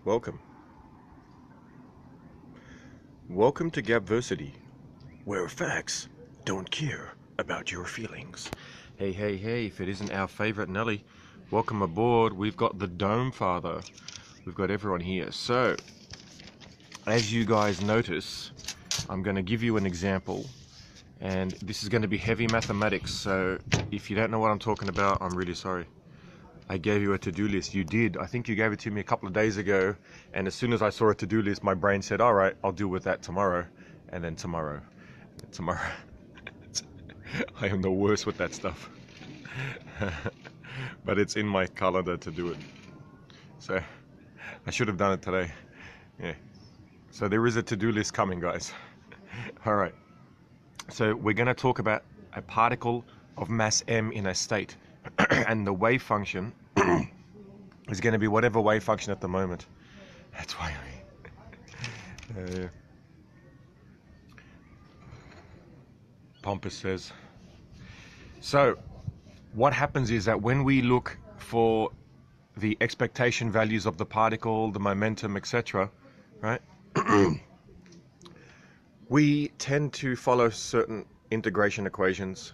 Welcome. Welcome to Gabversity, where facts don't care about your feelings. Hey, if it isn't our favorite Nelly, welcome aboard. We've got the Dome Father. We've got everyone here. So, as you guys notice, I'm going to give you an example. And this is going to be heavy mathematics, so if you don't know what I'm talking about, I'm really sorry. I gave you a to-do list. You did. I think you gave it to me a couple of days ago, and as soon as I saw a to-do list, my brain said, all right, I'll deal with that tomorrow, and then tomorrow. I am the worst with that stuff. But it's in my calendar to do it. So I should have done it today. Yeah. So there is a to-do list coming, guys. All right. So we're going to talk about a particle of mass m in a state, and the wave function is going to be whatever wave function at the moment. That's why Pompous says. So what happens is that when we look for the expectation values of the particle, the momentum, etc., right? We tend to follow certain integration equations,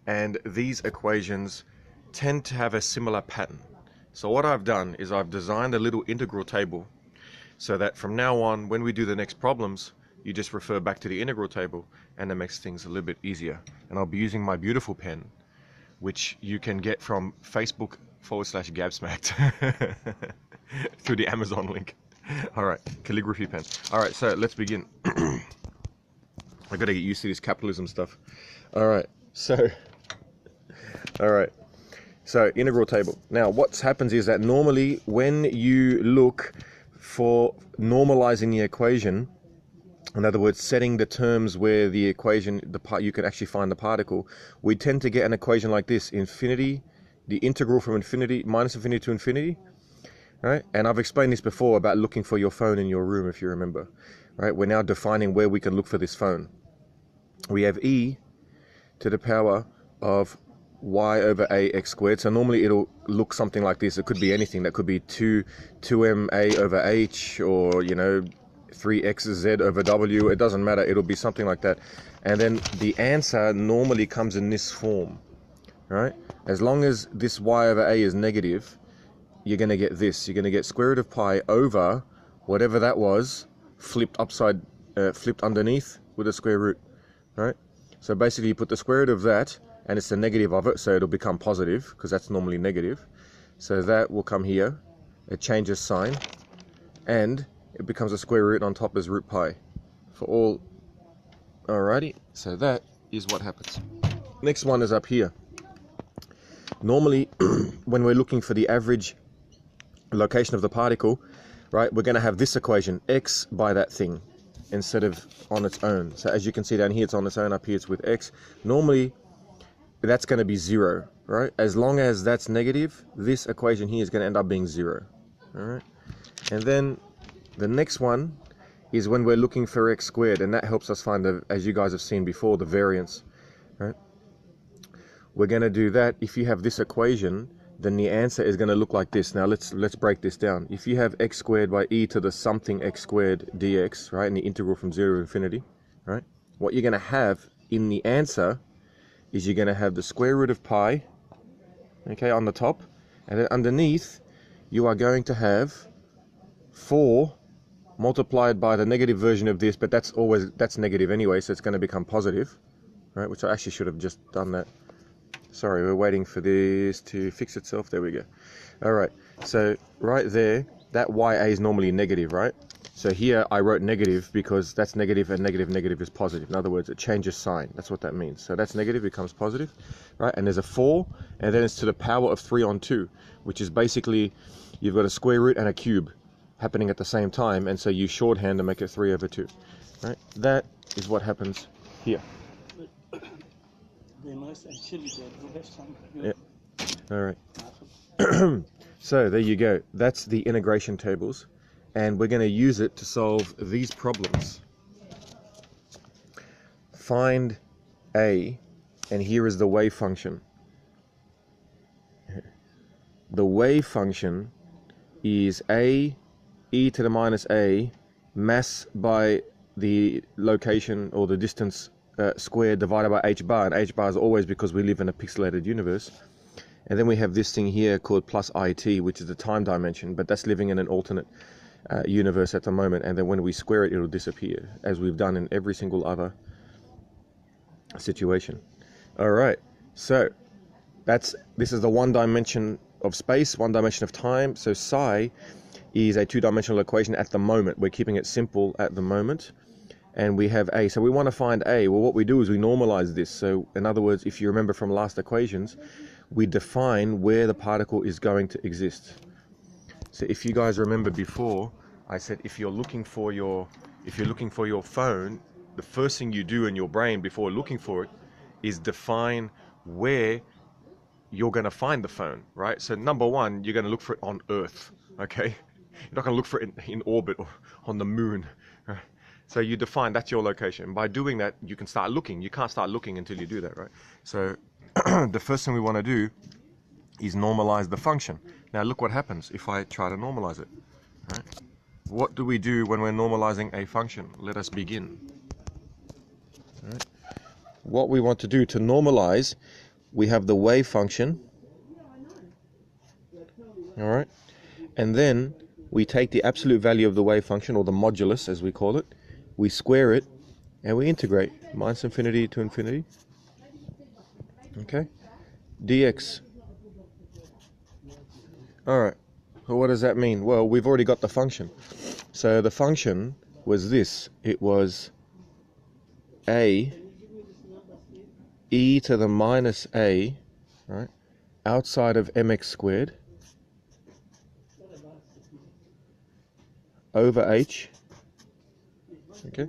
and these equations tend to have a similar pattern. So what I've done is I've designed a little integral table so that from now on, when we do the next problems, you just refer back to the integral table, and it makes things a little bit easier. And I'll be using my beautiful pen, which you can get from Facebook/Gabsmacked through the Amazon link. All right, calligraphy pen. All right, so let's begin. I gotta get used to this capitalism stuff. All right, so integral table. Now, what happens is that normally when you look for normalizing the equation, in other words, setting the terms where the equation, you can actually find the particle, we tend to get an equation like this: infinity, the integral from infinity, minus infinity to infinity. Right? And I've explained this before about looking for your phone in your room, if you remember. Right? We're now defining where we can look for this phone. We have e to the power of y over ax squared. So normally it'll look something like this. It could be anything. That could be 2ma over h, or 3xz over w. It doesn't matter. It'll be something like that. And then the answer normally comes in this form. Right? As long as this y over a is negative, you're going to get this. You're going to get square root of pi over whatever that was, flipped underneath with a square root, right? So basically you put the square root of that, and it's the negative of it, so it'll become positive, because that's normally negative. So that will come here, it changes sign, and it becomes a square root on top as root pi for all. Alrighty, so that is what happens. Next one is up here. Normally, when we're looking for the average location of the particle, right, we're going to have this equation, x by that thing, instead of on its own. So as you can see down here, it's on its own, up here it's with x. Normally, that's going to be 0, right? As long as that's negative, this equation here is going to end up being 0, all right? And then the next one is when we're looking for x squared, and that helps us find, as you guys have seen before, the variance, right? We're going to do that. If you have this equation, then the answer is going to look like this. Now let's break this down. If you have x squared by e to the something x squared dx, right, and the integral from 0 to infinity, right, what you're going to have in the answer is you're going to have the square root of pi, okay, on the top, and then underneath you are going to have 4 multiplied by the negative version of this, but that's negative anyway, so it's going to become positive, right, which I actually should have just done that. Sorry, we're waiting for this to fix itself. There we go. All right, so right there, that ya is normally negative, right? So here I wrote negative because that's negative, and negative is positive. In other words, it changes sign. That's what that means. So that's negative becomes positive, right? And there's a 4, and then it's to the power of 3 on 2, which is basically you've got a square root and a cube happening at the same time, and so you shorthand to make it 3 over 2, right? That is what happens here. Yeah. All right. So there you go. That's the integration tables, and we're going to use it to solve these problems. Find a, and here is the wave function. The wave function is a e to the minus a mass by the location or the distance squared divided by h bar, and h bar is always because we live in a pixelated universe. And then we have this thing here called plus it, which is the time dimension, but that's living in an alternate universe at the moment, and then when we square it, it'll disappear, as we've done in every single other situation. All right, so this is the one dimension of space, one dimension of time. So psi is a two-dimensional equation at the moment. We're keeping it simple at the moment, and we have a. So we want to find a. Well, what we do is we normalize this. So in other words, if you remember from last equations, we define where the particle is going to exist. So if you guys remember before, I said if you're looking for your phone, the first thing you do in your brain before looking for it is define where you're going to find the phone, right? So number one, you're going to look for it on Earth, okay? You're not going to look for it in orbit or on the moon, right? So you define that's your location. By doing that, you can start looking. You can't start looking until you do that, right? So the first thing we want to do is normalize the function. Now look what happens if I try to normalize it, right? What do we do when we're normalizing a function? Let us begin. All right. What we want to do to normalize, we have the wave function, all right, and then we take the absolute value of the wave function, or the modulus as we call it, we square it, and we integrate minus infinity to infinity, okay, dx. All right, well, what does that mean? Well, we've already got the function. So the function was this. It was a e to the minus a, right, outside of mx squared over h, okay.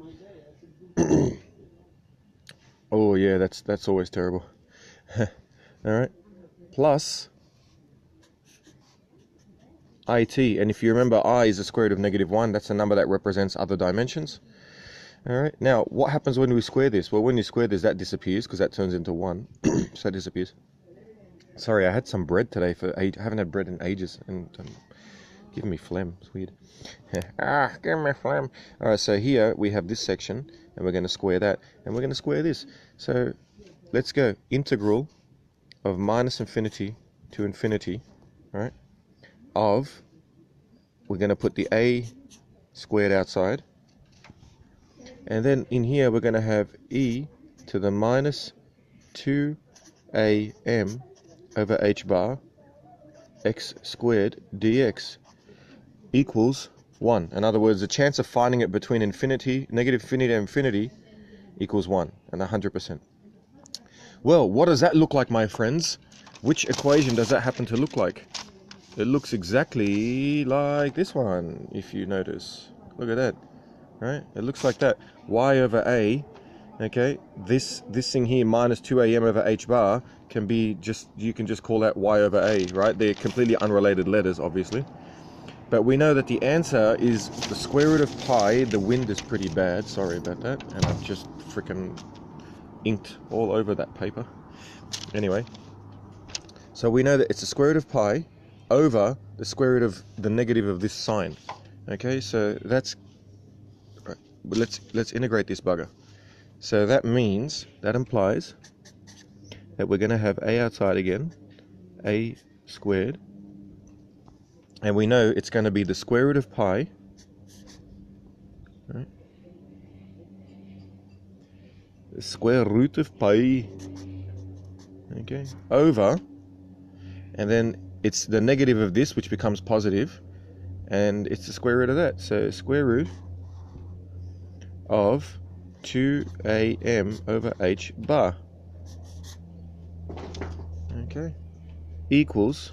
Oh yeah, that's always terrible. All right, plus it, and if you remember, I is the square root of -1. That's a number that represents other dimensions. All right, now what happens when we square this? Well, when you square this, that disappears because that turns into 1. So that disappears. Sorry, I had some bread today. I haven't had bread in ages, and giving me phlegm. It's weird. Give me phlegm. All right, so here we have this section, and we're going to square that, and we're going to square this. So let's go. Integral of minus infinity to infinity, right, of, we're going to put the a squared outside, and then in here we're going to have e to the minus 2am over h bar x squared dx equals 1. In other words, the chance of finding it between infinity, negative infinity to infinity, equals 1, and 100%. Well, what does that look like, my friends? Which equation does that happen to look like? It looks exactly like this one, if you notice. Look at that, right? It looks like that. Y over a, okay, this thing here, minus 2am over h bar, can be just, you can just call that y over a, right? They're completely unrelated letters, obviously. But we know that the answer is the square root of pi. The wind is pretty bad, sorry about that. And I've just freaking inked all over that paper. Anyway, so we know that it's the square root of pi over the square root of the negative of this sign. Okay, so that's, right, let's integrate this bugger. So that means, that implies that we're going to have a outside again, a squared, and we know it's going to be the square root of pi, right? The square root of pi, okay, over, and then it's the negative of this, which becomes positive, and it's the square root of that. So square root of 2am over h bar, okay, equals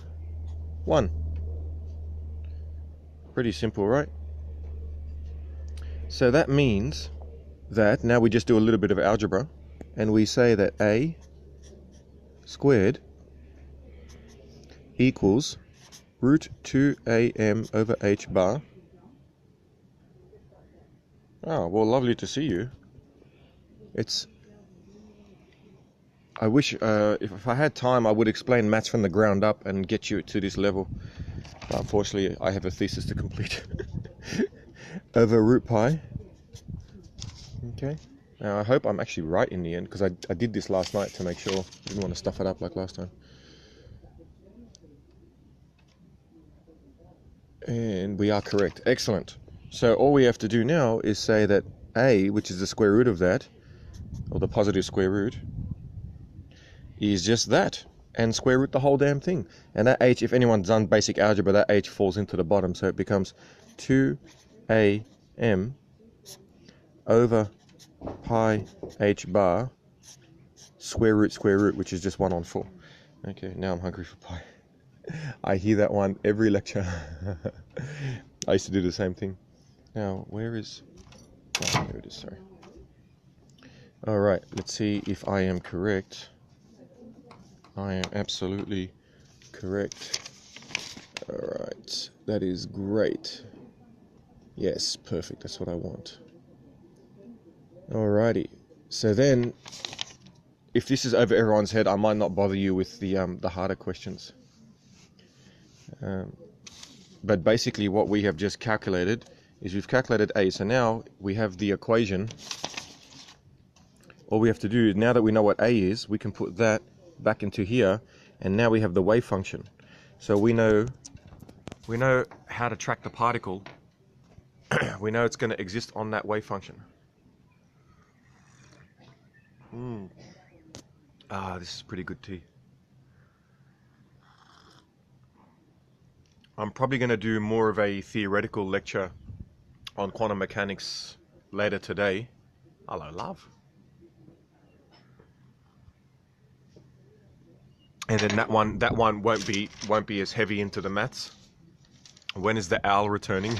1. Pretty simple, right? So that means that, now we just do a little bit of algebra, and we say that a squared equals root 2am over h bar. Oh, well, lovely to see you. It's, I wish, if I had time, I would explain maths from the ground up and get you to this level. But unfortunately, I have a thesis to complete. over root pi. Okay. Now I hope I'm actually right in the end, because I did this last night to make sure. I didn't want to stuff it up like last time. And we are correct. Excellent. So all we have to do now is say that a, which is the square root of that, or the positive square root, is just that, and square root the whole damn thing. And that h, if anyone's done basic algebra, that h falls into the bottom, so it becomes 2am over pi h bar square root, which is just 1 on 4. Okay, now I'm hungry for pi. I hear that one every lecture. I used to do the same thing. Now, where is... Oh, there it is, sorry. Alright, let's see if I am correct. I am absolutely correct. Alright, that is great. Yes, perfect, that's what I want. Alrighty, so then, if this is over everyone's head, I might not bother you with the harder questions. But basically what we have just calculated is we've calculated a, so now we have the equation. All we have to do, now that we know what a is, we can put that back into here, and now we have the wave function. So we know how to track the particle. We know it's going to exist on that wave function. This is pretty good tea. I'm probably going to do more of a theoretical lecture on quantum mechanics later today. Hello, love. And then that one won't be as heavy into the maths. When is the owl returning?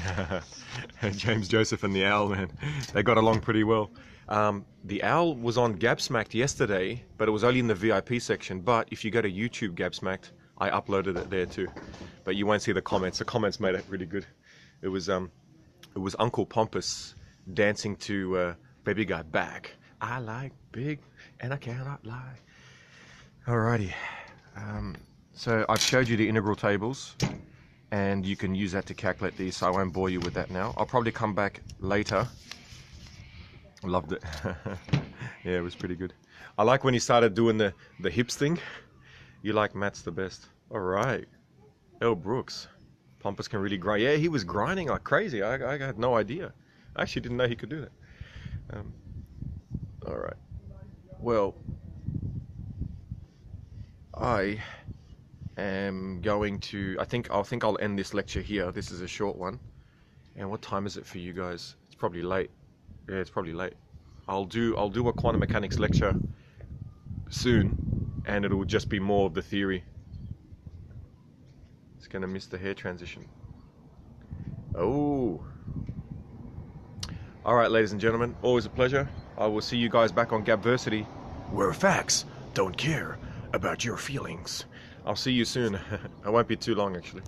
James Joseph and the owl, man, they got along pretty well. The owl was on Gabsmacked yesterday, but it was only in the VIP section. But if you go to YouTube Gabsmacked, I uploaded it there too. But you won't see the comments. The comments made it really good. It was Uncle Pompous dancing to Baby Got Back. I like big and I cannot lie. Alrighty. So I've showed you the integral tables, and you can use that to calculate these, so I won't bore you with that now. I'll probably come back later. Loved it. Yeah, it was pretty good. I like when he started doing the hips thing. You like maths the best. Alright. L. Brooks. Pompous can really grind. Yeah, he was grinding like crazy. I had no idea. I actually didn't know he could do that. Alright. Well, I am going to... I think I'll end this lecture here. This is a short one. And what time is it for you guys? It's probably late. Yeah, it's probably late. I'll do a quantum mechanics lecture soon, and it'll just be more of the theory. It's gonna miss the hair transition. Oh. Alright, ladies and gentlemen, always a pleasure. I will see you guys back on Gabversity, where facts don't care about your feelings. I'll see you soon. I won't be too long, actually.